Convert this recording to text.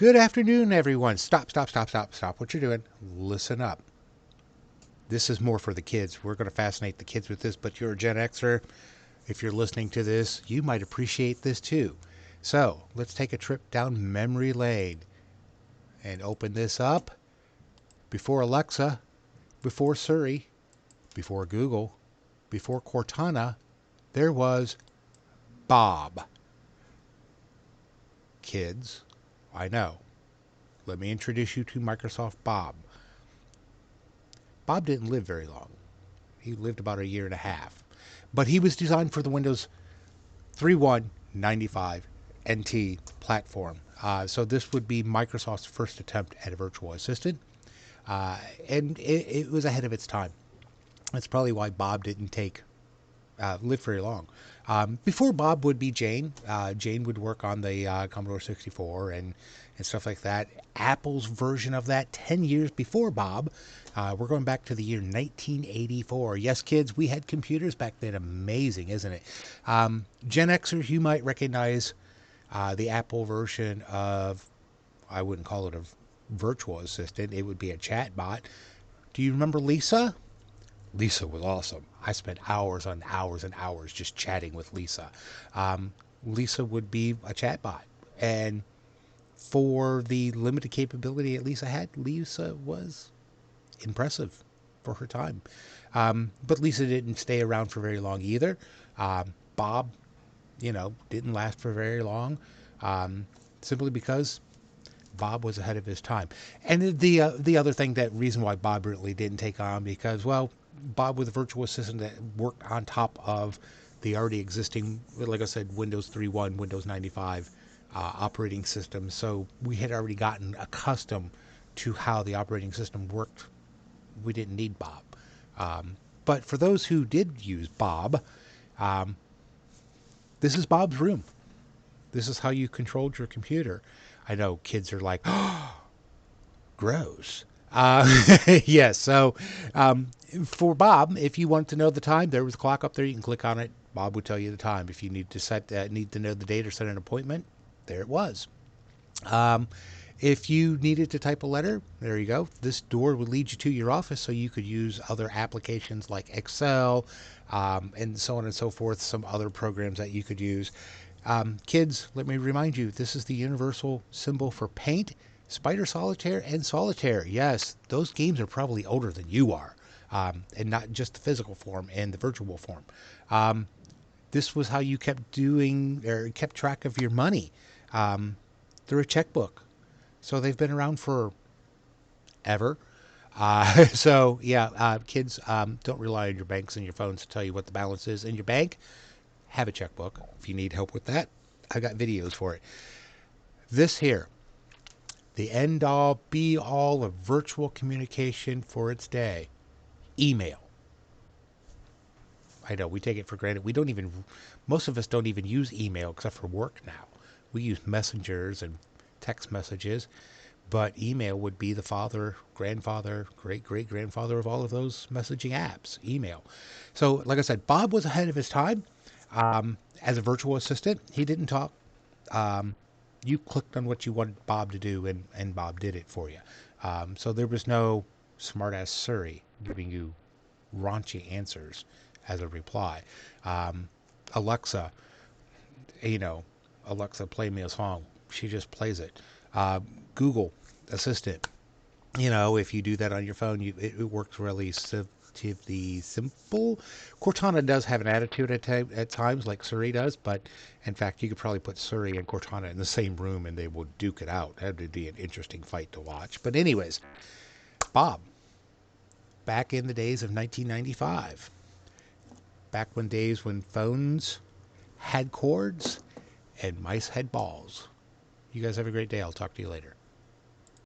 Good afternoon, everyone. Stop, stop, stop, stop, stop what you're doing. Listen up. This is more for the kids. We're going to fascinate the kids with this, but you're a Gen Xer. If you're listening to this, you might appreciate this too. So let's take a trip down memory lane and open this up. Before Alexa, before Siri, before Google, before Cortana, there was Bob. Kids, I know. Let me introduce you to Microsoft Bob. Bob didn't live very long. He lived about a year and a half. But he was designed for the Windows 3.1.95 NT platform. So this would be Microsoft's first attempt at a virtual assistant. And it was ahead of its time. That's probably why Bob didn't live very long. Before Bob would be Jane. Jane would work on the Commodore 64 and stuff like that. Apple's version of that 10 years before Bob. We're going back to the year 1984. Yes, kids, we had computers back then. Amazing, isn't it? Gen Xers, you might recognize the Apple version of, I wouldn't call it a virtual assistant. It would be a chat bot. Do you remember Lisa? Lisa was awesome. I spent hours on hours and hours just chatting with Lisa. Lisa would be a chatbot. And for the limited capability that Lisa had, Lisa was impressive for her time. But Lisa didn't stay around for very long either. Bob, didn't last for very long. Simply because Bob was ahead of his time. And the other thing, that reason why Bob really didn't take on, because, well, Bob was a virtual assistant that worked on top of the already existing, like I said, Windows 3.1, Windows 95 operating system. So we had already gotten accustomed to how the operating system worked. We didn't need Bob. But for those who did use Bob, this is Bob's room. This is how you controlled your computer. I know kids are like, oh, gross. Yes, so for Bob, if you want to know the time, there was a clock up there. You can click on it. Bob would tell you the time. If you need to know the date or set an appointment, there it was. If you needed to type a letter, there you go. This door would lead you to your office, so you could use other applications like Excel, and so on and so forth, some other programs that you could use. Kids, let me remind you, this is the universal symbol for paint, Spider Solitaire, and Solitaire. Yes, those games are probably older than you are, and not just the physical form and the virtual form. This was how you kept track of your money, through a checkbook. So they've been around for ever. So yeah, kids, don't rely on your banks and your phones to tell you what the balance is in your bank. Have a checkbook. If you need help with that, I got videos for it. This here, the end all be all of virtual communication for its day. Email. I know we take it for granted. Most of us don't even use email except for work now. We use messengers and text messages, but email would be the father, grandfather, great-great-grandfather of all of those messaging apps, email. So, like I said, Bob was ahead of his time. As a virtual assistant, he didn't talk. You clicked on what you wanted Bob to do, and Bob did it for you. So there was no smart-ass Siri giving you raunchy answers as a reply. Alexa, Alexa, play me a song. She just plays it. Google Assistant, if you do that on your phone, it works relatively simple. Cortana does have an attitude at times, like Siri does, but in fact, you could probably put Siri and Cortana in the same room and they will duke it out. That would be an interesting fight to watch. But anyways, Bob, back in the days of 1995, back when phones had cords and mice had balls. You guys have a great day. I'll talk to you later.